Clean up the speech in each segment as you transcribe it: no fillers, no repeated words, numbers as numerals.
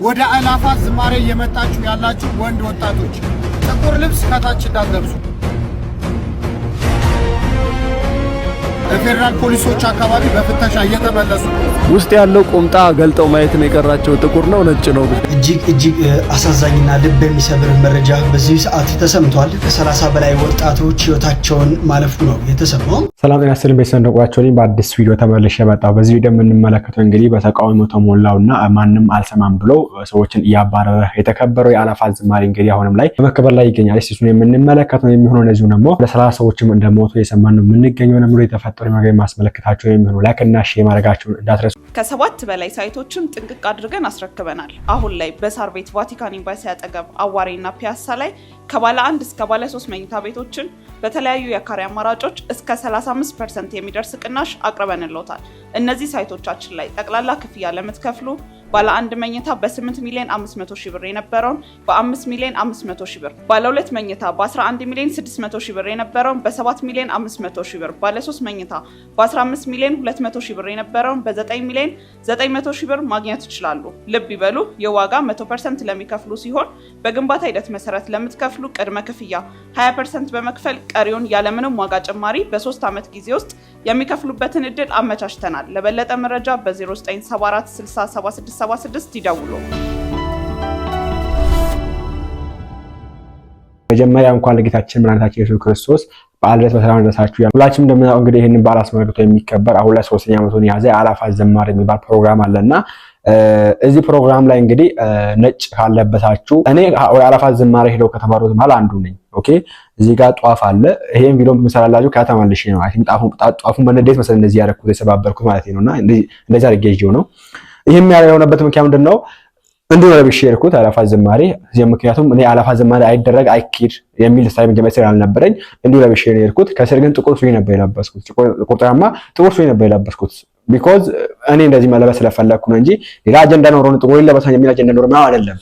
ወደ አላፋት ዝማሬ የመጣችሁ ያላችሁ ወንድ ወጣቶች ጥቁር ልብስ ከታች እንዳትለብሱ። የፌደራል ፖሊሶች አካባቢ በፍተሻ እየተመለሱ ውስጥ ያለው ቁምጣ ገልጠው ማየት ነው የቀራቸው። ጥቁር ነው ነጭ ነው። እጅግ አሳዛኝና ልብ የሚሰብር መረጃ በዚህ ሰዓት ተሰምቷል። ከ30 በላይ ወጣቶች ህይወታቸውን ማለፉ ነው የተሰማው። ሰላም ጤና ይስጥልኝ ቤተሰቦቻችን፣ በአዲስ ቪዲዮ ተመልሼ መጣሁ። በዚህ ቪዲዮ የምንመለከተው እንግዲህ በተቃውሞ ተሞላውና ማንም አልሰማም ብሎ ሰዎችን እያባረረ የተከበረው የአላፋት ዝማሬ እንግዲህ አሁንም ላይ በመከበር ላይ ይገኛል። እሱን የምንመለከተው የሚሆነው እንደዚሁ ደግሞ ለ30 ሰዎችም እንደሞቱ የሰማነው የምንገኘው ነው የተፈጠረው ነገር ማስመለከታቸው የሚሆነው ላይክ እና ሼር ማድረጋችሁን እንዳትረሱ። ከ7 በላይ ሳይቶችን ጥንቅቅ አድርገን አስረክበናል። አሁን ላይ በሳር ቤት ቫቲካን ኤምባሲ አጠገብ አዋሬና ፒያሳ ላይ ከባለ 1 እስከ ባለ 3 መኝታ ቤቶችን በተለያዩ የካሬ አማራጮች እስከ 35% የሚደርስ ቅናሽ አቅርበንልዎታል። እነዚህ ሳይቶቻችን ላይ ጠቅላላ ክፍያ ለምትከፍሉ ባለ 1 መኝታ በ8 ሚሊዮን 500 ሺህ ብር የነበረውን በ5 ሚሊዮን 500 ሺህ ብር፣ ባለ 2 መኝታ በ11 ሚሊዮን 600 ሺህ ብር የነበረውን በ7 ሚሊዮን 500 ሺህ ብር፣ ባለ 3 መኝታ በ15 ሚሊዮን 200 ሺህ ብር የነበረውን በ9 ሚሊዮን 900 ሺህ ብር ማግኘት ይችላሉ። ልብ ይበሉ፣ የዋጋ 100% ለሚከፍሉ ሲሆን በግንባታ ሂደት መሰረት ለምትከፍሉ ቅድመ ክፍያ 20% በመክፈል ቀሪውን ያለምንም ዋጋ ጭማሪ በ3 ዓመት ጊዜ ውስጥ የሚከፍሉበትን እድል አመቻችተናል። ለበለጠ መረጃ በ0974 607676 ይደውሉ። መጀመሪያ እንኳን ለጌታችን መድኃኒታችን ኢየሱስ ክርስቶስ በዓለ ልደት በሰላም ደረሳችሁ። ሁላችንም እንደምናውቀው እንግዲህ ይሄንን በዓል አስመልክቶ የሚከበር አሁን ላይ 3ኛ ዓመቱን የያዘ የአላፋት ዝማሬ የሚባል ፕሮግራም አለና እዚህ ፕሮግራም ላይ እንግዲህ ነጭ ካለበታችሁ እኔ ወደ አላፋት ዝማሬ ሄደው ከተባሉት ማለት አንዱ ነኝ። ኦኬ እዚህ ጋር ጧፍ አለ። ይሄን ቪዲዮ ምሰራላችሁ ከተመልሼ ነው። አይ ቲንክ ጧፉን በነዴት መሰለኝ እንደዚህ ያደረኩት የሰባበርኩት ማለት ነውና እንደዚህ አድርጌ ይዤው ነው። ይሄም ያለውበት ምክንያት ምንድነው? እንዲሁ ለብሼ የሄድኩት አላፋት ዝማሬ ምክንያቱም እኔ አላፋት ዝማሬ አይደረግ አይኪድ የሚል ስታይል መጀመሪያ አልነበረኝ። እንዲሁ ለብሼ ነው የሄድኩት። ከስር ግን ጥቁር ሱሪ ነበር የለበስኩት። ቁርጣማ ጥቁር ሱሪ ነበር የለበስኩት ቢኮዝ እኔ እንደዚህ መለበስ ስለፈለኩ ነው እንጂ ሌላ አጀንዳ ኖሮ ነው ጥቁር ይለበሳል የሚል አጀንዳ ኖሮ ነው አይደለም።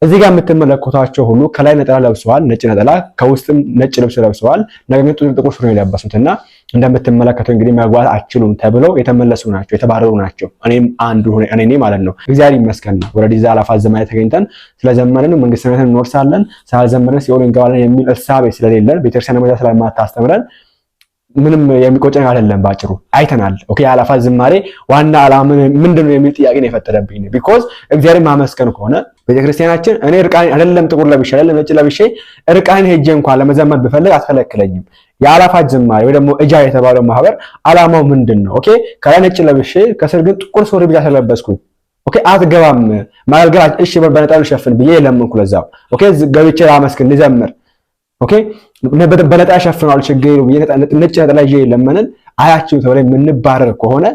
እዚህ ጋር የምትመለከቷቸው ሁሉ ከላይ ነጠላ ለብሰዋል፣ ነጭ ነጠላ፣ ከውስጥም ነጭ ልብስ ለብሰዋል። ነገር ግን ጥቁር ሱሪ የለበሱትና እንደምትመለከቱ እንግዲህ መግባት አችሉም ተብለው የተመለሱ ናቸው፣ የተባረሩ ናቸው። እኔም አንዱ እኔ ማለት ነው። እግዚአብሔር ይመስገን ወረዲዛ አላፋት ዝማሬ ተገኝተን ስለዘመንን መንግስተ ሰማያትን እንወርሳለን፣ ሳልዘመርን ሲኦል እንገባለን የሚል እሳቤ ስለሌለን ቤተክርስቲያን መዛ ስለማታስተምረን ምንም የሚቆጨኝ አይደለም። ባጭሩ አይተናል። ኦኬ አላፋት ዝማሬ ዋና ዓላማ ምንድነው የሚል ጥያቄ ነው የፈጠረብኝ። ቢኮዝ እግዚአብሔር ማመስገን ከሆነ ቤተክርስቲያናችን እኔ እርቃኔ አይደለም ጥቁር ለብሼ አይደለም ነጭ ለብሼ እርቃኔ ሄጄ እንኳን ለመዘመር ብፈልግ አትከለክለኝም። የአላፋት ዝማሬ ወይ ደግሞ እጃ የተባለው ማህበር ዓላማው ምንድነው? ኦኬ ከላይ ነጭ ለብሼ ከስር ግን ጥቁር ሱሪ ብቻ ስለለበስኩኝ ኦኬ አትገባም ማልገባ እሺ በነጠላ ሸፍን ብዬ ለምንኩ ለዛው ኦኬ ገብቼ ላመስግን ልዘምር ኦኬ በነጠላ ሸፍናል ችግር ነጭ ነጠላ ይዤ ለምንን አያችሁ ተብለ የምንባረር ከሆነ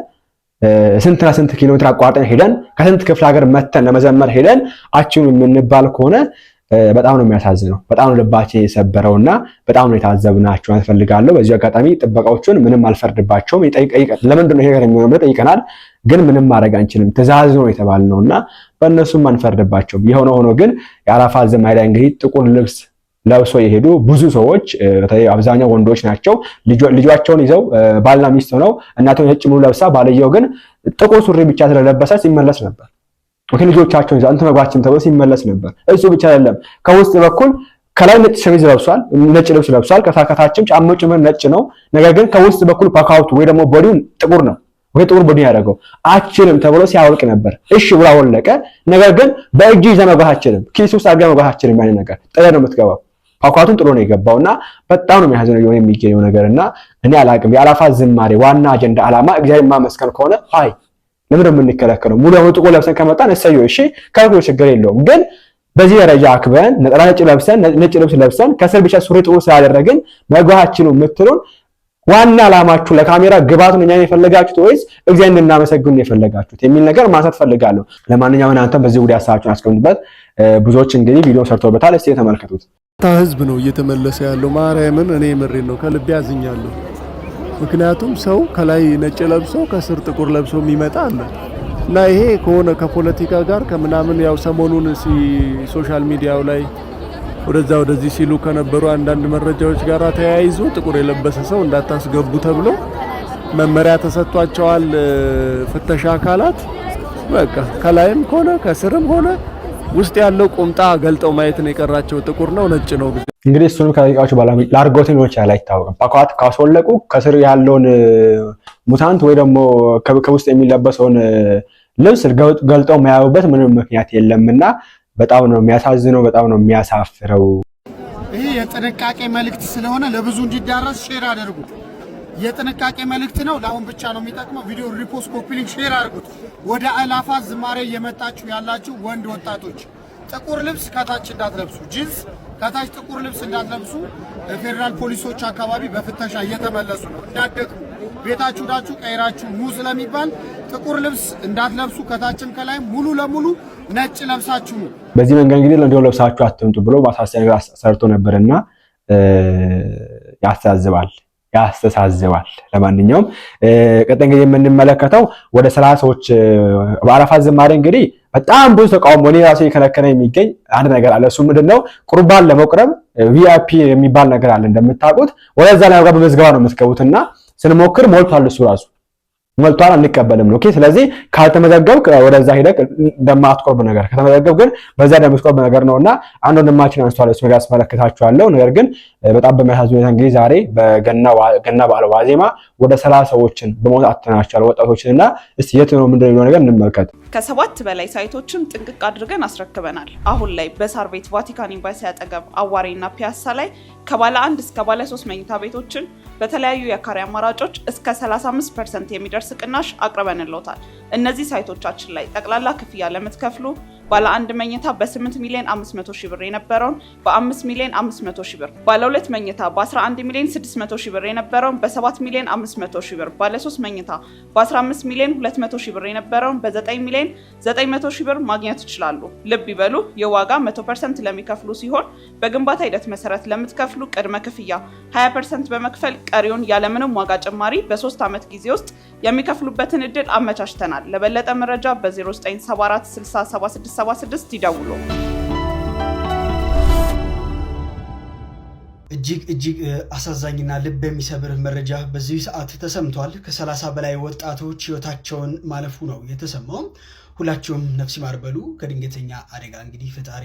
ስንትና ስንት ኪሎ ሜትር አቋርጠን ሄደን ከስንት ክፍለ ሀገር መተን ለመዘመር ሄደን አችሁ የምንባል ከሆነ በጣም ነው የሚያሳዝነው። በጣም ነው ልባችን የሰበረውና በጣም ነው የታዘብናችሁ አልፈልጋለሁ። በዚህ አጋጣሚ ጥበቃዎቹን ምንም አልፈርድባቸውም። ለምንድን ነው ይሄ ነገር የሚሆነው ጠይቀናል፣ ግን ምንም ማድረግ አንችልም። ትእዛዝ ነው የተባልነውና በእነሱም አንፈርድባቸውም። የሆነ ሆኖ ግን የአላፋት ዝማሬ ላይ እንግዲህ ጥቁር ልብስ ለብሶ የሄዱ ብዙ ሰዎች አብዛኛው ወንዶች ናቸው። ልጇቸውን ይዘው ባልና ሚስት ሆነው እናቷ ነጭ ሙሉ ለብሳ ባልየው ግን ጥቁር ሱሪ ብቻ ስለለበሰ ሲመለስ ነበር። ኦኬ ልጆቻቸውን ይዘው አንተ መግባችን ተብሎ ሲመለስ ነበር። እሱ ብቻ አይደለም፣ ከውስጥ በኩል ከላይ ነጭ ሸሚዝ ለብሷል፣ ነጭ ልብስ ለብሷል። ከታከታችም ጫማው ጭምር ነጭ ነው። ነገር ግን ከውስጥ በኩል ፓካውቱ ወይ ደግሞ ቦዲው ጥቁር ነው። ወይ ጥቁር ቦዲ ያደረገው አችልም ተብሎ ሲያወልቅ ነበር። እሺ ብላ ወለቀ። ነገር ግን በእጅ ይዘህ መግባት አችልም፣ ኪስ ውስጥ አድርገህ መግባት አችልም። ያን ነገር ጥለ ነው የምትገባው። ፓኳቱን ጥሎ ነው የገባውና በጣም ነው የሚያሳዝነው የሚገኘው ነገርና እኔ አላቅም። የአላፋት ዝማሬ ዋና አጀንዳ ዓላማ እግዚአብሔር ማመስገን ከሆነ አይ ለምን ነው የምንከለከለው? ሙሉ ለሙሉ ጥቁር ለብሰን ከመጣን እሰየው እሺ ካልኩ ችግር የለውም። ግን በዚህ ደረጃ አክበን ነጠላ ነጭ ለብሰን ነጭ ልብስ ለብሰን ከስር ብቻ ሱሪ ጥቁር ስላደረግን መግባታችን ነው የምትሉን ዋና ዓላማችሁ ለካሜራ ግባቱን እኛን የፈለጋችሁት ወይስ እግዚአብሔር እንድናመሰግን የፈለጋችሁት የሚል ነገር ማንሳት ፈልጋለሁ። ለማንኛውም እናንተ በዚህ ጉዳይ ሀሳባችሁን አስቀምጡበት። ብዙዎች እንግዲህ ቪዲዮ ሰርተውበታል። እስቲ ተመልከቱት። ህዝብ ነው እየተመለሰ ያለው። ማርያምን እኔ ምሬን ነው ከልቤ ያዝኛለሁ። ምክንያቱም ሰው ከላይ ነጭ ለብሶ ከስር ጥቁር ለብሶ የሚመጣ አለ እና ይሄ ከሆነ ከፖለቲካ ጋር ከምናምን ያው ሰሞኑን ሶሻል ሚዲያው ላይ ወደዚህ ሲሉ ከነበሩ አንዳንድ መረጃዎች ጋር ተያይዞ ጥቁር የለበሰ ሰው እንዳታስገቡ ተብሎ መመሪያ ተሰጥቷቸዋል ፍተሻ አካላት። በቃ ከላይም ሆነ ከስርም ሆነ ውስጥ ያለው ቁምጣ ገልጠው ማየት ነው የቀራቸው። ጥቁር ነው ነጭ ነው። እንግዲህ እሱንም ከደቂቃዎች በኋላ ላርጎት ነው ይችላል አይታወቅም። ፓኳት ካስወለቁ ከስር ያለውን ሙታንት ወይ ደግሞ ከውስጥ የሚለበሰውን ልብስ ገልጠው ማያዩበት ምንም ምክንያት የለምና በጣም ነው የሚያሳዝነው፣ በጣም ነው የሚያሳፍረው። ይሄ የጥንቃቄ መልእክት ስለሆነ ለብዙ እንዲዳረስ ሼር አድርጉ። የጥንቃቄ መልእክት ነው። ለአሁን ብቻ ነው የሚጠቅመው። ቪዲዮ ሪፖስት፣ ኮፒ ሊንክ፣ ሼር አድርጉት። ወደ አላፋት ዝማሬ እየመጣችሁ ያላችሁ ወንድ ወጣቶች ጥቁር ልብስ ከታች እንዳትለብሱ፣ ጂንስ ከታች ጥቁር ልብስ እንዳትለብሱ። ፌደራል ፖሊሶች አካባቢ በፍተሻ እየተመለሱ ነው። እንዳትደክሙ፣ ቤታችሁ ዳችሁ ቀይራችሁ ኑ ስለሚባል ጥቁር ልብስ እንዳትለብሱ፣ ከታችም ከላይ ሙሉ ለሙሉ ነጭ ለብሳችሁ ነው። በዚህ መንገድ እንግዲህ ለንደው ለብሳችሁ አትምጡ ብሎ ማሳሰቢያ ሰርቶ ነበርና ያስተሳዝባል። ለማንኛውም ቀጣይ እንግዲህ የምንመለከተው ወደ 30 ሰዎች በአረፋት ዝማሬ እንግዲህ በጣም ብዙ ተቃውሞ እኔ ራሴ የከለከለ የሚገኝ አንድ ነገር አለ። እሱ ምንድነው? ቁርባን ለመቁረብ ቪአይፒ የሚባል ነገር አለ እንደምታውቁት። ወደዛ ላይ ጋር በመዝገባ ነው የምትገቡትና ስንሞክር ሞልቷል፣ እሱ ራሱ ሞልቷል፣ አንቀበልም ነው። ኦኬ። ስለዚህ ካልተመዘገብክ ወደዛ ሄደክ እንደማትቆርብ ነገር፣ ከተመዘገብ ግን በዛ እንደምትቆርብ ነገር ነውና አንድ ወንድማችን አንስቷል። እሱ ጋር አስመለከታችኋለሁ። ነገር ግን በጣም በሚያሳዝን ሁኔታ እንግዲህ ዛሬ በገና በዓል ዋዜማ ወደ 30 ሰዎችን በሞት አጥተናቸዋል ወጣቶችንና እስቲ የት ነው ምንድነው ነገር እንመልከት። ከ7 በላይ ሳይቶችን ጥንቅቅ አድርገን አስረክበናል። አሁን ላይ በሳር ቤት ቫቲካን ኤምባሲ አጠገብ አዋሬና ፒያሳ ላይ ከባለ 1 እስከ ባለ 3 መኝታ ቤቶችን በተለያዩ የካሬ አማራጮች እስከ 35% የሚደርስ ቅናሽ አቅርበንልዎታል። እነዚህ ሳይቶቻችን ላይ ጠቅላላ ክፍያ ለምትከፍሉ ባለ 1 መኝታ በ8 ሚሊዮን 500 ሺህ ብር የነበረውን በ5 ሚሊዮን 500 ሺህ ብር፣ ባለ 2 መኝታ በ11 ሚሊዮን 600 ሺህ ብር የነበረውን በ7 ሚሊዮን 500 ሺህ ብር፣ ባለ 3 መኝታ በ15 ሚሊዮን 200 ሺህ ብር የነበረውን በ9 ሚሊዮን 900 ሺህ ብር ማግኘት ይችላሉ። ልብ ይበሉ፣ የዋጋ 100% ለሚከፍሉ ሲሆን በግንባታ ሂደት መሰረት ለምትከፍሉ ቅድመ ክፍያ 20% በመክፈል ቀሪውን ያለምንም ዋጋ ጭማሪ በ3 ዓመት ጊዜ ውስጥ የሚከፍሉበትን እድል አመቻችተናል። ለበለጠ መረጃ በ0974 607676 ይደውሉ። እጅግ አሳዛኝና ልብ የሚሰብር መረጃ በዚህ ሰዓት ተሰምቷል። ከ30 በላይ ወጣቶች ህይወታቸውን ማለፉ ነው የተሰማው። ሁላችሁም ነፍስ ይማር በሉ። ከድንገተኛ አደጋ እንግዲህ ፈጣሪ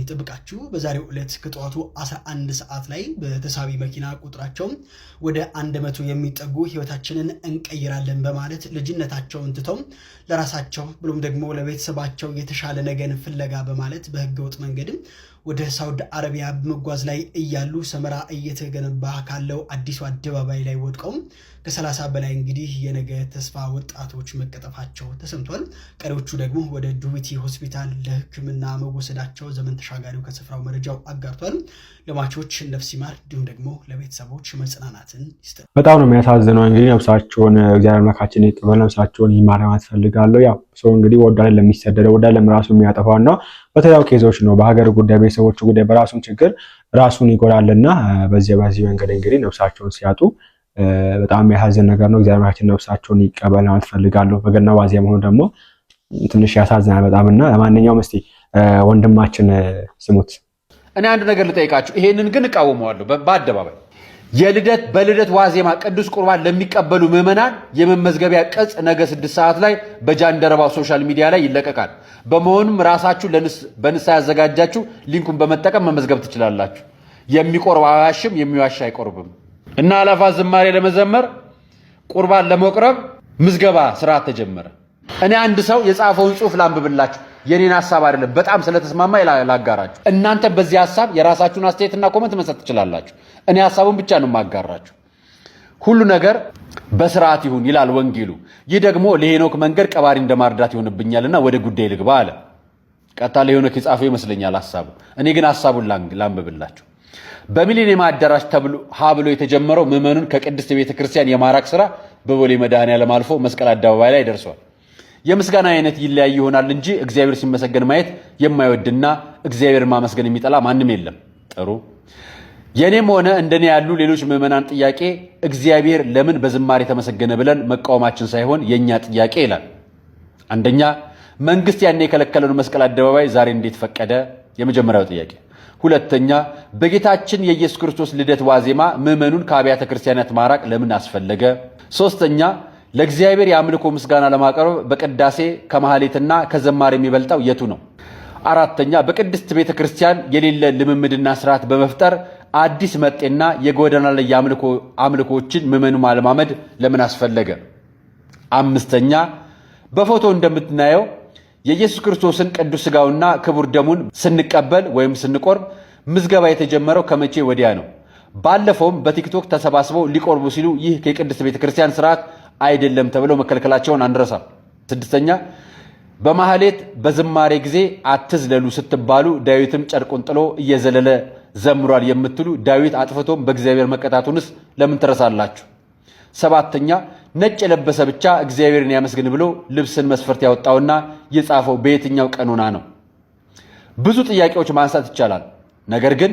ይጠብቃችሁ። በዛሬው ዕለት ከጠዋቱ 11 ሰዓት ላይ በተሳቢ መኪና ቁጥራቸው ወደ 100 የሚጠጉ ህይወታችንን እንቀይራለን በማለት ልጅነታቸውን ትተው ለራሳቸው ብሎም ደግሞ ለቤተሰባቸው የተሻለ ነገን ፍለጋ በማለት በህገወጥ መንገድም ወደ ሳውዲ አረቢያ በመጓዝ ላይ እያሉ ሰመራ እየተገነባ ካለው አዲሱ አደባባይ ላይ ወድቀው ከ30 በላይ እንግዲህ የነገ ተስፋ ወጣቶች መቀጠፋቸው ተሰምቷል። ቀሪዎቹ ደግሞ ወደ ዱቢቲ ሆስፒታል ለሕክምና መወሰዳቸው ዘመን ተሻጋሪው ከስፍራው መረጃው አጋርቷል። ለሟቾች ነፍስ ይማር፣ እንዲሁም ደግሞ ለቤተሰቦች መጽናናትን ይስጥ። በጣም ነው የሚያሳዝነው። እንግዲህ ነፍሳቸውን እግዚአብሔር አምላካችን ይቀበል፣ ነፍሳቸውን ይማር ማለት ፈልጋለሁ። ያው ሰው እንግዲህ ወዳለ ለሚሰደደው ወዳለ ራሱ የሚያጠፋው ነው። በተለያዩ ኬዞች ነው በሀገር ጉዳይ ቤተሰቦቹ ጉዳይ በራሱን ችግር ራሱን ይጎዳልና በዚህ መንገድ እንግዲህ ነፍሳቸውን ሲያጡ በጣም የሚያሳዝን ነገር ነው። እግዚአብሔር አምላካችን ነፍሳቸውን ይቀበል ማለት ፈልጋለሁ። በገና ዋዜማ ሆኖ ደግሞ ትንሽ ያሳዝናል በጣምና ለማንኛውም እስቲ ወንድማችን ስሙት። እኔ አንድ ነገር ልጠይቃችሁ፣ ይሄንን ግን እቃወመዋለሁ በአደባባይ። በልደት ዋዜማ ቅዱስ ቁርባን ለሚቀበሉ ምዕመናን የመመዝገቢያ ቅጽ ነገ 6 ሰዓት ላይ በጃንደረባው ሶሻል ሚዲያ ላይ ይለቀቃል። በመሆኑም ራሳችሁ በንስሐ ያዘጋጃችሁ ሊንኩን በመጠቀም መመዝገብ ትችላላችሁ። የሚቆርብ አያዋሽም፣ የሚዋሽ አይቆርብም። እና አላፋት ዝማሬ ለመዘመር ቁርባን ለመቁረብ ምዝገባ ስርዓት ተጀመረ። እኔ አንድ ሰው የጻፈውን ጽሑፍ ላንብብላችሁ። የኔን ሐሳብ አይደለም፣ በጣም ስለተስማማ ላጋራችሁ። እናንተ በዚህ ሐሳብ የራሳችሁን አስተያየትና ኮሜንት መስጠት ትችላላችሁ። እኔ ሐሳቡን ብቻ ነው ማጋራችሁ። ሁሉ ነገር በስርዓት ይሁን ይላል ወንጌሉ። ይህ ደግሞ ለሄኖክ መንገድ ቀባሪ እንደማርዳት ይሆንብኛልና ወደ ጉዳይ ልግባ አለ። ቀጥታ ለሄኖክ የጻፈው ይመስለኛል ሐሳቡ። እኔ ግን ሐሳቡን ላንብብላችሁ። በሚሊኒየም አዳራሽ ብሎ የተጀመረው ምዕመኑን ከቅድስት ቤተክርስቲያን የማራቅ ስራ በቦሌ መድኃኔዓለም አልፎ መስቀል አደባባይ ላይ ደርሷል። የምስጋና አይነት ይለያይ ይሆናል እንጂ እግዚአብሔር ሲመሰገን ማየት የማይወድና እግዚአብሔርን ማመስገን የሚጠላ ማንም የለም። ጥሩ። የኔም ሆነ እንደኔ ያሉ ሌሎች ምዕመናን ጥያቄ እግዚአብሔር ለምን በዝማሬ ተመሰገነ ብለን መቃወማችን ሳይሆን የኛ ጥያቄ ይላል። አንደኛ፣ መንግስት ያኔ የከለከለውን መስቀል አደባባይ ዛሬ እንዴት ፈቀደ? የመጀመሪያው ጥያቄ። ሁለተኛ፣ በጌታችን የኢየሱስ ክርስቶስ ልደት ዋዜማ ምዕመኑን ከአብያተ ክርስቲያናት ማራቅ ለምን አስፈለገ? ሶስተኛ፣ ለእግዚአብሔር የአምልኮ ምስጋና ለማቅረብ በቅዳሴ ከማህሌትና ከዘማር የሚበልጠው የቱ ነው? አራተኛ በቅድስት ቤተክርስቲያን የሌለ ልምምድና ስርዓት በመፍጠር አዲስ መጤና የጎዳና ላይ አምልኮችን ምዕመኑ ማለማመድ ለምን አስፈለገ? አምስተኛ በፎቶ እንደምትናየው የኢየሱስ ክርስቶስን ቅዱስ ሥጋውና ክቡር ደሙን ስንቀበል ወይም ስንቆርብ ምዝገባ የተጀመረው ከመቼ ወዲያ ነው? ባለፈውም በቲክቶክ ተሰባስበው ሊቆርቡ ሲሉ ይህ የቅድስት ቤተክርስቲያን ስርዓት አይደለም ተብለው መከልከላቸውን አንረሳም። ስድስተኛ በማህሌት በዝማሬ ጊዜ አትዝለሉ ስትባሉ ዳዊትም ጨርቁን ጥሎ እየዘለለ ዘምሯል የምትሉ ዳዊት አጥፍቶም በእግዚአብሔር መቀጣቱንስ ለምን ትረሳላችሁ? ሰባተኛ ነጭ የለበሰ ብቻ እግዚአብሔርን ያመስግን ብሎ ልብስን መስፈርት ያወጣውና የጻፈው በየትኛው ቀኖና ነው? ብዙ ጥያቄዎች ማንሳት ይቻላል። ነገር ግን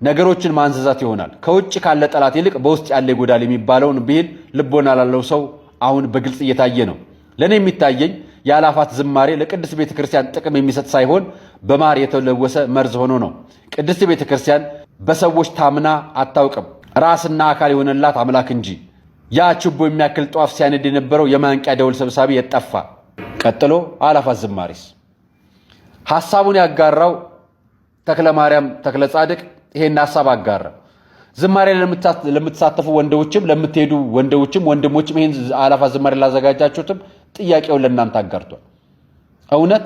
ነገሮችን ማንዘዛት ይሆናል። ከውጭ ካለ ጠላት ይልቅ በውስጥ ያለ ይጎዳል የሚባለውን ብሂል ልቦና ላለው ሰው አሁን በግልጽ እየታየ ነው። ለእኔ የሚታየኝ የአላፋት ዝማሬ ለቅድስት ቤተክርስቲያን ጥቅም የሚሰጥ ሳይሆን በማር የተለወሰ መርዝ ሆኖ ነው። ቅድስት ቤተክርስቲያን በሰዎች ታምና አታውቅም፣ ራስና አካል የሆነላት አምላክ እንጂ። ያ ችቦ የሚያክል ጧፍ ሲያነድ የነበረው የማንቂያ ደውል ሰብሳቢ የጠፋ። ቀጥሎ አላፋት ዝማሬስ ሐሳቡን ያጋራው ተክለ ማርያም ተክለ ጻድቅ ይሄን ሐሳብ አጋራ። ዝማሬ ለምትሳተፉ ወንዶችም ለምትሄዱ ወንዶችም ወንድሞችም ይሄን አላፋት ዝማሬ ላዘጋጃችሁትም ጥያቄውን ለእናንተ አጋርቷል። እውነት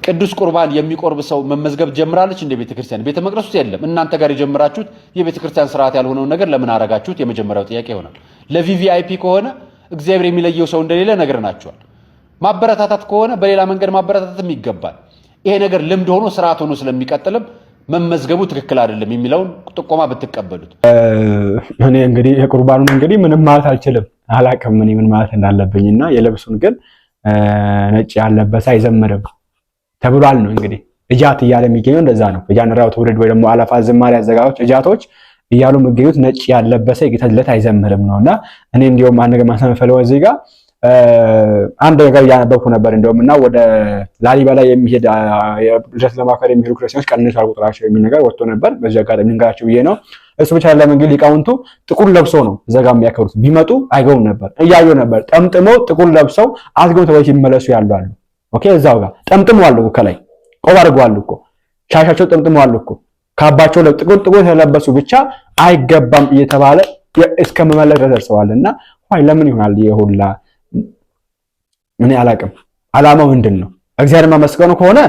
ቅዱስ ቁርባን የሚቆርብ ሰው መመዝገብ ጀምራለች እንደ ቤተክርስቲያን? ቤተ መቅደስ ውስጥ የለም። እናንተ ጋር የጀመራችሁት የቤተክርስቲያን ስርዓት ያልሆነውን ነገር ለምን አረጋችሁት? የመጀመሪያው ጥያቄ ይሆናል። ለቪቪአይፒ ከሆነ እግዚአብሔር የሚለየው ሰው እንደሌለ ነግረናችኋል። ማበረታታት ከሆነ በሌላ መንገድ ማበረታታትም ይገባል። ይሄ ነገር ልምድ ሆኖ ስርዓት ሆኖ ስለሚቀጥልም መመዝገቡ ትክክል አይደለም የሚለውን ጥቆማ ብትቀበሉት። እኔ እንግዲህ የቁርባኑን እንግዲህ ምንም ማለት አልችልም፣ አላቅም እኔ ምን ማለት እንዳለብኝና የልብሱን ግን ነጭ ያለበሰ አይዘምርም ተብሏል ነው እንግዲህ እጃት እያለ የሚገኘው እንደዛ ነው። የጃንራው ትውልድ ወይ ደግሞ አላፋት ዝማሬ አዘጋጆች እጃቶች እያሉ የሚገኙት ነጭ ያለበሰ የጌታለት አይዘምርም ነውና እኔ እንዲያውም አንድ ነገር ማሰብ ፈልገው እዚህ ጋር አንድ ነገር ያነበብኩ ነበር እንደውምና ወደ ላሊበላ የሚሄድ ልደት ለማክበር የሚሄዱ ክርስቲያኖች ቀንሰዋል ቁጥራቸው የሚል ነገር ወጥቶ ነበር። በዚህ አጋጣሚ እንገራቸው ብዬ ነው። እሱ ብቻ አይደለም እንግዲህ ሊቃውንቱ ጥቁር ለብሰው ነው እዛ ጋር የሚያከብሩት። ቢመጡ አይገቡም ነበር፣ እያየሁ ነበር። ጠምጥመው ጥቁር ለብሰው አስገው ተወይ ሲመለሱ ያሉ አሉ። ኦኬ እዛው ጋር ጠምጥመዋል እኮ ከላይ ቆብ አድርገዋል እኮ ሻሻቸው ጠምጥመዋል እኮ ካባቸው ጥቁር የተለበሱ ብቻ አይገባም እየተባለ እስከ መመለስ ደርሰዋልና ለምን ይሆናል ይሁላ? ምን ያላቅም አላማው ምንድነው? እግዚአብሔር ማመስገኑ ከሆነ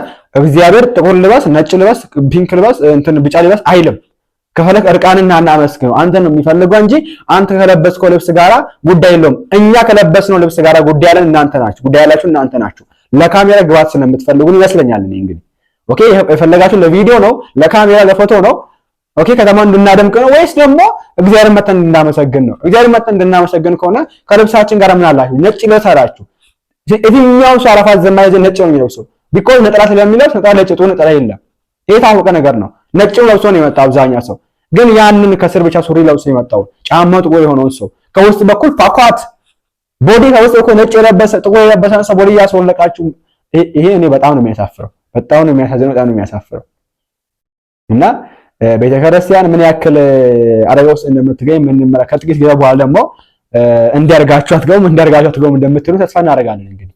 እግዚአብሔር ጥቁር ልበስ፣ ነጭ ልበስ፣ ፒንክ ልበስ፣ ቢጫ ልበስ አይልም። ከፈለክ እርቃንና እናመስግነው አንተ ነው የሚፈልገው እንጂ አንተ ከለበስከው ልብስ ጋራ ጉዳይ የለውም። እኛ ከለበስነው ልብስ ጋራ ጉዳይ ያለን እናንተ ናችሁ፣ ጉዳይ ያላችሁ እናንተ ናችሁ። ለካሜራ ግባት ስለምትፈልጉን ይመስለኛል እኔ እንግዲህ ኦኬ የፈለጋችሁ ለቪዲዮ ነው፣ ለካሜራ ለፎቶ ነው። ኦኬ ከተማን እንድናደምቅ ነው ወይስ ደግሞ እግዚአብሔር መተን እንድናመሰግን ነው? እግዚአብሔር መተን እንድናመሰግን ከሆነ ከልብሳችን ጋር ምን አላችሁ? ነጭ ልብስ አላችሁ። የትኛው ሰው አላፋት ዝማሬ ነጭ ነው የሚለብሰው? ቢኮዝ ነጠላ ስለሚለብስ ነጠላ ነጭ ጥሩ ነጠላ የለም። ይሄ ታወቀ ነገር ነው። ነጭ ለብሶ ነው የመጣው አብዛኛው ሰው። ግን ያንን ከስር ብቻ ሱሪ ለብሶ የመጣው ጫማው ጥቁር የሆነው ሰው ከውስጥ በኩል ፋኳት ቦዲ ከውስጥ በኩል ነጭ የለበሰ ጥቁር የለበሰ ሰው ቦዲ ያስወለቃችሁ። ይሄ እኔ በጣም ነው የሚያሳፍረው፣ በጣም ነው የሚያሳዝነው፣ በጣም ነው የሚያሳፍረው። እና ቤተክርስቲያን ምን ያክል አደጋ ውስጥ እንደምትገኝ የምንመለከት ጊዜ በኋላ ደግሞ እንዲያርጋችሁ አትገቡም እንደምትሉ ተስፋ እናደርጋለን። እንግዲህ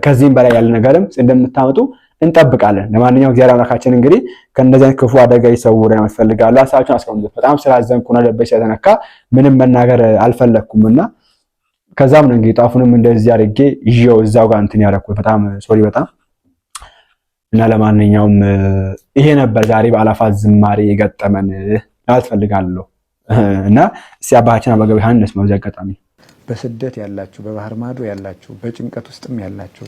ከዚህም በላይ ያለ ነገርም እንደምታመጡ እንጠብቃለን። ለማንኛውም እግዚአብሔር አምላካችን እንግዲህ ከእንደዚህ ክፉ አደጋ ይሰውረን ያስፈልጋል። ሐሳባችሁን አስቀምጡት። በጣም ስላዘንኩ ነው ልቤ ስለተነካ ምንም መናገር አልፈለኩም። ከዛም ነው እንግዲህ ጣፉንም እንደዚህ አድርጌ ይዤው እዛው ጋር እንትን ያደረኩት። በጣም ሶሪ በጣም እና ለማንኛውም ይሄ ነበር ዛሬ በአላፋት ዝማሬ የገጠመን አልፈልጋለሁ። እና ሲያባችን አበጋው ዮሐንስ ነው አጋጣሚ በስደት ያላችሁ በባህር ማዶ ያላችሁ በጭንቀት ውስጥም ያላችሁ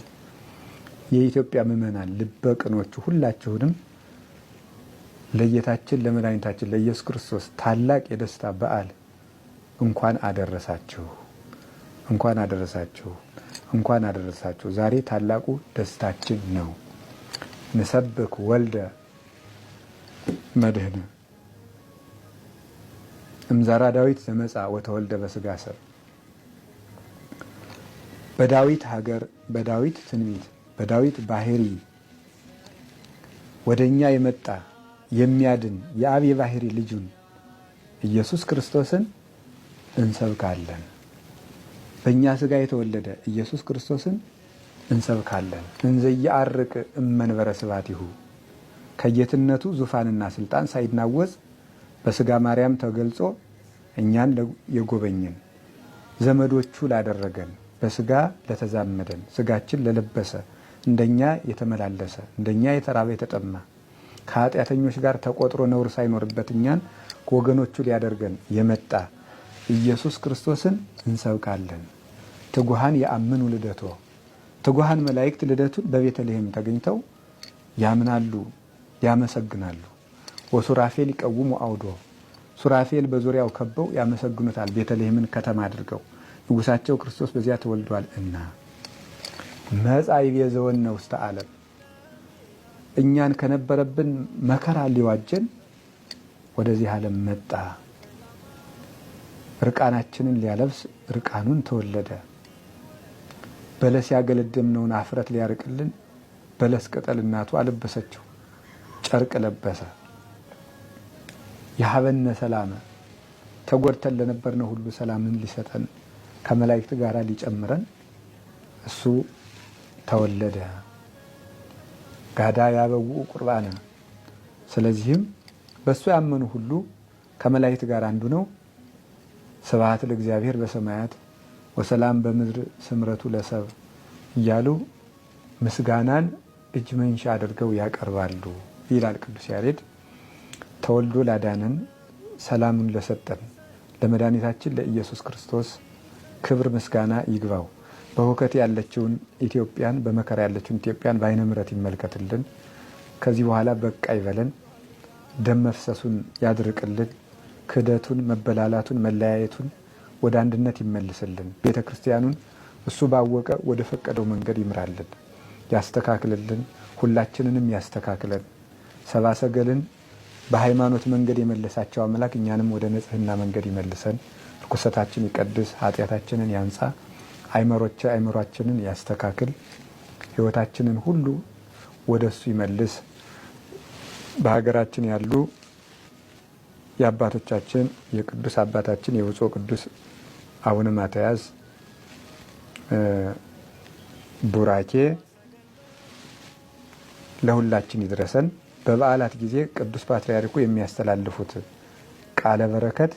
የኢትዮጵያ ምዕመናን ልበቅኖቹ ሁላችሁንም ለጌታችን ለመድኃኒታችን ለኢየሱስ ክርስቶስ ታላቅ የደስታ በዓል እንኳን አደረሳችሁ፣ እንኳን አደረሳችሁ፣ እንኳን አደረሳችሁ። ዛሬ ታላቁ ደስታችን ነው። ንሰብክ ወልደ መድህነ እምዘራ ዳዊት ዘመጻ ወተወልደ በስጋ ሰብ። በዳዊት ሀገር በዳዊት ትንቢት በዳዊት ባህሪ ወደኛ የመጣ የሚያድን የአብ የባህሪ ልጁን ኢየሱስ ክርስቶስን እንሰብካለን። በእኛ ስጋ የተወለደ ኢየሱስ ክርስቶስን እንሰብካለን። እንዘ ይዐርቅ እመንበረ ስብሐቲሁ ከጌትነቱ ዙፋንና ስልጣን ሳይናወጽ በስጋ ማርያም ተገልጾ እኛን የጎበኘን ዘመዶቹ ላደረገን በስጋ ለተዛመደን ስጋችን ለለበሰ እንደኛ የተመላለሰ እንደኛ የተራበ የተጠማ ከኃጢአተኞች ጋር ተቆጥሮ ነውር ሳይኖርበት እኛን ወገኖቹ ሊያደርገን የመጣ ኢየሱስ ክርስቶስን እንሰብካለን። ትጉሃን ያምኑ ልደቶ ትጉሃን መላእክት ልደቱን በቤተልሔም ተገኝተው ያምናሉ፣ ያመሰግናሉ። ወሱራፌል ይቀውሙ አውዶ ሱራፌል በዙሪያው ከበው ያመሰግኑታል። ቤተልሔምን ከተማ አድርገው ንጉሳቸው ክርስቶስ በዚያ ተወልዷል እና መጻ ይቤዘወነ ውስተ ዓለም እኛን ከነበረብን መከራ ሊዋጀን ወደዚህ ዓለም መጣ። ርቃናችንን ሊያለብስ ርቃኑን ተወለደ። በለስ ያገለደምነውን አፍረት ሊያርቅልን በለስ ቅጠል እናቱ አለበሰችው፣ ጨርቅ ለበሰ። የሀበነ ሰላም ተጎድተን ለነበርነው ሁሉ ሰላምን ሊሰጠን ከመላእክት ጋር ሊጨምረን እሱ ተወለደ። ጋዳ ያበው ቁርባነ ስለዚህም በሱ ያመኑ ሁሉ ከመላእክት ጋር አንዱ ነው። ስብሐት ለእግዚአብሔር በሰማያት ወሰላም በምድር ስምረቱ ለሰብ እያሉ ምስጋናን እጅ መንሻ አድርገው ያቀርባሉ ይላል ቅዱስ ያሬድ። ተወልዶ ላዳነን ሰላሙን ለሰጠን ለመድኃኒታችን ለኢየሱስ ክርስቶስ ክብር ምስጋና ይግባው። በሁከት ያለችውን ኢትዮጵያን በመከራ ያለችውን ኢትዮጵያን በዓይነ ምሕረት ይመልከትልን። ከዚህ በኋላ በቃ ይበለን። ደም መፍሰሱን ያድርቅልን። ክህደቱን፣ መበላላቱን፣ መለያየቱን ወደ አንድነት ይመልስልን። ቤተ ክርስቲያኑን እሱ ባወቀ ወደ ፈቀደው መንገድ ይምራልን፣ ያስተካክልልን። ሁላችንንም ያስተካክለን። ሰብአ ሰገልን በሃይማኖት መንገድ የመለሳቸው አምላክ እኛንም ወደ ንጽህና መንገድ ይመልሰን። ርኩሰታችን ይቀድስ፣ ኃጢአታችንን ያንጻ፣ አይምሯችንን ያስተካክል፣ ሕይወታችንን ሁሉ ወደ እሱ ይመልስ። በሀገራችን ያሉ የአባቶቻችን የቅዱስ አባታችን የብፁዕ ቅዱስ አቡነ ማትያስ ቡራኬ ለሁላችን ይድረሰን። በበዓላት ጊዜ ቅዱስ ፓትርያርኩ የሚያስተላልፉት ቃለ በረከት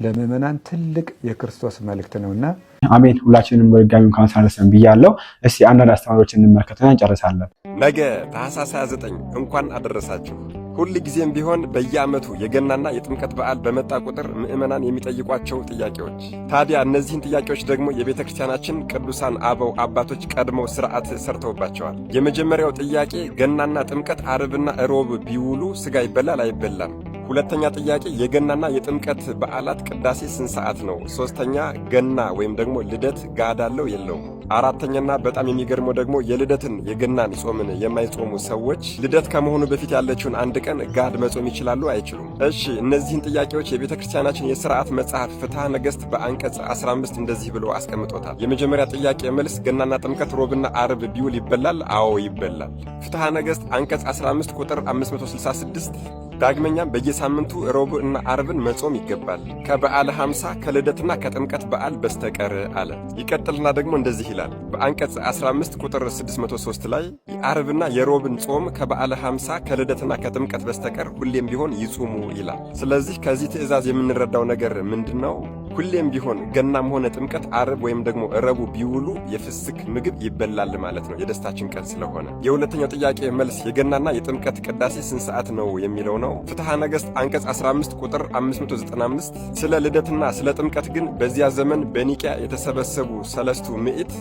ለምእመናን ትልቅ የክርስቶስ መልእክት ነውና አሜን። ሁላችንም በድጋሚ እንኳን ሳነሰን ብያለሁ። እስቲ አንዳንድ አስተማሪዎችን እንመልከትና እንጨርሳለን። ነገ ታኅሳስ 29 እንኳን አደረሳችሁ። ሁል ጊዜም ቢሆን በየዓመቱ የገናና የጥምቀት በዓል በመጣ ቁጥር ምእመናን የሚጠይቋቸው ጥያቄዎች፣ ታዲያ እነዚህን ጥያቄዎች ደግሞ የቤተ ክርስቲያናችን ቅዱሳን አበው አባቶች ቀድመው ሥርዓት ሰርተውባቸዋል። የመጀመሪያው ጥያቄ ገናና ጥምቀት ዓርብና እሮብ ቢውሉ ሥጋ ይበላል አይበላም? ሁለተኛ ጥያቄ የገናና የጥምቀት በዓላት ቅዳሴ ስንት ሰዓት ነው? ሶስተኛ ገና ወይም ደግሞ ልደት ጋድ አለው የለውም? አራተኛና በጣም የሚገርመው ደግሞ የልደትን የገናን ጾምን የማይጾሙ ሰዎች ልደት ከመሆኑ በፊት ያለችውን አንድ ቀን ጋድ መጾም ይችላሉ አይችሉም? እሺ እነዚህን ጥያቄዎች የቤተ ክርስቲያናችን የሥርዓት መጽሐፍ ፍትሐ ነገሥት በአንቀጽ 15 እንደዚህ ብሎ አስቀምጦታል። የመጀመሪያ ጥያቄ መልስ ገናና ጥምቀት ሮብና ዓርብ ቢውል ይበላል? አዎ ይበላል። ፍትሐ ነገሥት አንቀጽ 15 ቁጥር 566 ዳግመኛም በየሳምንቱ ሮብ እና ዓርብን መጾም ይገባል ከበዓለ 50 ከልደትና ከጥምቀት በዓል በስተቀር አለ። ይቀጥልና ደግሞ እንደዚህ ይላል በአንቀጽ 15 ቁጥር 603 ላይ የዓርብና የሮብን ጾም ከበዓለ 50 ከልደትና ከጥምቀት በስተቀር ሁሌም ቢሆን ይጹሙ ይላል። ስለዚህ ከዚህ ትእዛዝ የምንረዳው ነገር ምንድነው? ሁሌም ቢሆን ገናም ሆነ ጥምቀት ዓርብ ወይም ደግሞ ረቡ ቢውሉ የፍስክ ምግብ ይበላል ማለት ነው፣ የደስታችን ቀን ስለሆነ። የሁለተኛው ጥያቄ መልስ የገናና የጥምቀት ቅዳሴ ስንት ሰዓት ነው የሚለው ነው። ፍትሐ ነገሥት አንቀጽ 15 ቁጥር 595 ስለ ልደትና ስለ ጥምቀት ግን በዚያ ዘመን በኒቂያ የተሰበሰቡ ሰለስቱ ምዕት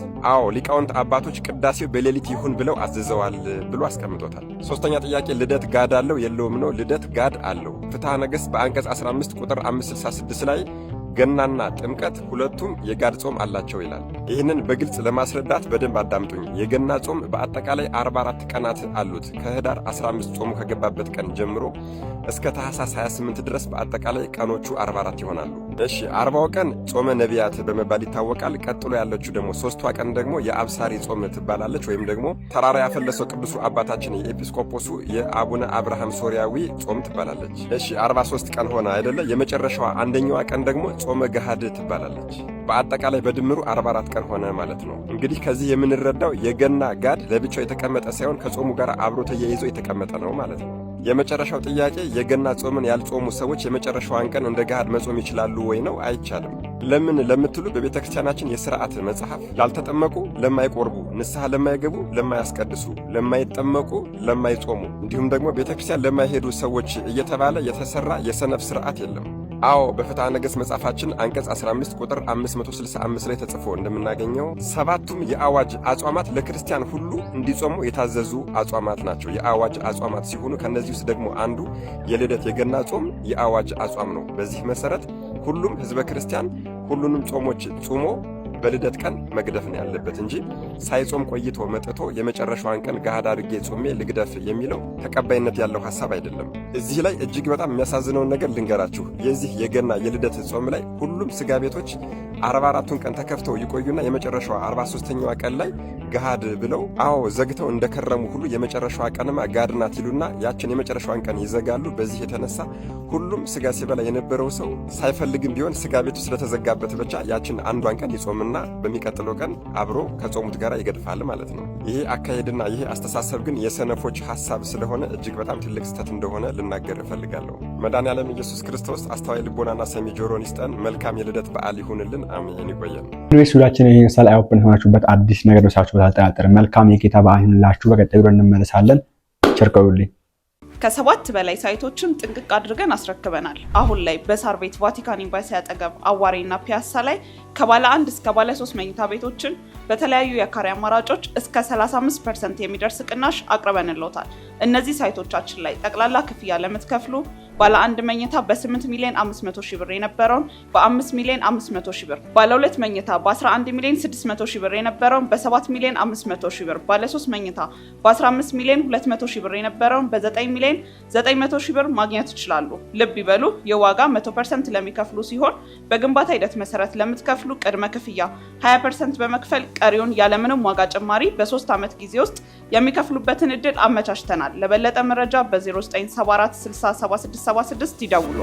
ሊቃውንት አባቶች ቅዳሴው በሌሊት ይሁን ብለው አዝዘዋል ብሎ አስቀምጦታል። ሶስተኛ ጥያቄ ልደት ጋድ አለው የለውም ነው። ልደት ጋድ አለው። ፍትሐ ነገሥት በአንቀጽ 15 ቁጥር 566 ላይ ገናና ጥምቀት ሁለቱም የጋድ ጾም አላቸው ይላል። ይህንን በግልጽ ለማስረዳት በደንብ አዳምጡኝ። የገና ጾም በአጠቃላይ 44 ቀናት አሉት። ከህዳር 15 ጾሙ ከገባበት ቀን ጀምሮ እስከ ታኅሳስ 28 ድረስ በአጠቃላይ ቀኖቹ 44 ይሆናሉ። እሺ 40ው ቀን ጾመ ነቢያት በመባል ይታወቃል። ቀጥሎ ያለችው ደግሞ 3ቷ ቀን ደግሞ የአብሳሪ ጾም ትባላለች፣ ወይም ደግሞ ተራራ ያፈለሰው ቅዱሱ አባታችን የኤጲስቆጶሱ የአቡነ አብርሃም ሶርያዊ ጾም ትባላለች። እሺ 43 ቀን ሆነ አይደለ? የመጨረሻዋ አንደኛዋ ቀን ደግሞ ጾመ ገሃድ ትባላለች። በአጠቃላይ በድምሩ 44 ቀን ሆነ ማለት ነው። እንግዲህ ከዚህ የምንረዳው የገና ጋድ ለብቻው የተቀመጠ ሳይሆን ከጾሙ ጋር አብሮ ተያይዞ የተቀመጠ ነው ማለት ነው። የመጨረሻው ጥያቄ የገና ጾምን ያልጾሙ ሰዎች የመጨረሻዋን ቀን እንደ ገሃድ መጾም ይችላሉ ወይ ነው? አይቻልም። ለምን ለምትሉ በቤተ ክርስቲያናችን የሥርዓት መጽሐፍ ላልተጠመቁ፣ ለማይቆርቡ፣ ንስሐ ለማይገቡ፣ ለማያስቀድሱ፣ ለማይጠመቁ፣ ለማይጾሙ እንዲሁም ደግሞ ቤተ ክርስቲያን ለማይሄዱ ሰዎች እየተባለ የተሰራ የሰነፍ ሥርዓት የለም። አዎ በፍትሐ ነገሥት መጽሐፋችን አንቀጽ 15 ቁጥር 565 ላይ ተጽፎ እንደምናገኘው ሰባቱም የአዋጅ አጽዋማት ለክርስቲያን ሁሉ እንዲጾሙ የታዘዙ አጽዋማት ናቸው። የአዋጅ አጽዋማት ሲሆኑ ከነዚህ ውስጥ ደግሞ አንዱ የልደት የገና ጾም የአዋጅ አጽዋም ነው። በዚህ መሰረት ሁሉም ሕዝበ ክርስቲያን ሁሉንም ጾሞች ጾሞ በልደት ቀን መግደፍ ነው ያለበት እንጂ ሳይጾም ቆይቶ መጥቶ የመጨረሻዋን ቀን ገሃድ አድርጌ ጾሜ ልግደፍ የሚለው ተቀባይነት ያለው ሐሳብ አይደለም። እዚህ ላይ እጅግ በጣም የሚያሳዝነውን ነገር ልንገራችሁ። የዚህ የገና የልደት ጾም ላይ ሁሉም ስጋ ቤቶች 44ቱን ቀን ተከፍተው ይቆዩና የመጨረሻዋ 43ኛዋ ቀን ላይ ገሃድ ብለው ዘግተው እንደከረሙ ሁሉ የመጨረሻዋ ቀንማ ጋድ ናት ይሉና ያችን የመጨረሻዋን ቀን ይዘጋሉ። በዚህ የተነሳ ሁሉም ስጋ ሲበላ የነበረው ሰው ሳይፈልግም ቢሆን ስጋ ቤቱ ስለተዘጋበት ብቻ ያችን አንዷን ቀን ይጾምና በሚቀጥለው ቀን አብሮ ከጾሙት ጋር ይገድፋል ማለት ነው። ይሄ አካሄድና ይሄ አስተሳሰብ ግን የሰነፎች ሐሳብ ስለሆነ እጅግ በጣም ትልቅ ስህተት እንደሆነ ልናገር እፈልጋለሁ። መድኃኔዓለም ኢየሱስ ክርስቶስ አስተዋይ ልቦናና ሰሚ ጆሮን ይስጠን። መልካም የልደት በዓል ይሁንልን። አሜን። ይቆየን። ሱዳችን ይህን ሰላይ ኦፕን ሆናችሁበት አዲስ ነገር ደሳችሁ በታጠራጠረ መልካም የጌታ በዓል ይሁንላችሁ። በቀጣዩ እንመለሳለን። ቸር ቆዩልኝ። ከ7 በላይ ሳይቶችን ጥንቅቅ አድርገን አስረክበናል። አሁን ላይ በሳር ቤት ቫቲካን ኤምባሲ አጠገብ አዋሬና ፒያሳ ላይ ከባለ 1 እስከ ባለ 3 መኝታ ቤቶችን በተለያዩ የካሬ አማራጮች እስከ 35% የሚደርስ ቅናሽ አቅርበንልዎታል። እነዚህ ሳይቶቻችን ላይ ጠቅላላ ክፍያ ለምትከፍሉ ባለ 1 መኝታ በ8 ሚሊዮን 500 ሺህ ብር የነበረውን በ5 ሚሊዮን 500 ሺህ ብር፣ ባለ 2 መኝታ በ11 ሚሊዮን 600 ሺህ ብር የነበረውን በ7 ሚሊዮን 500 ሺህ ብር፣ ባለ 3 መኝታ በ15 ሚሊዮን 200 ሺህ ብር የነበረውን በ9 ሚሊዮን 900 ሺህ ብር ማግኘት ይችላሉ። ልብ ይበሉ፣ የዋጋ 100% ለሚከፍሉ ሲሆን በግንባታ ሂደት መሰረት ለምትከፍሉ ቅድመ ክፍያ 20% በመክፈል ቀሪውን ያለምንም ዋጋ ጭማሪ በ3 ዓመት ጊዜ ውስጥ የሚከፍሉበትን እድል አመቻችተናል። ለበለጠ መረጃ በ0974 60 76 76 ይደውሉ።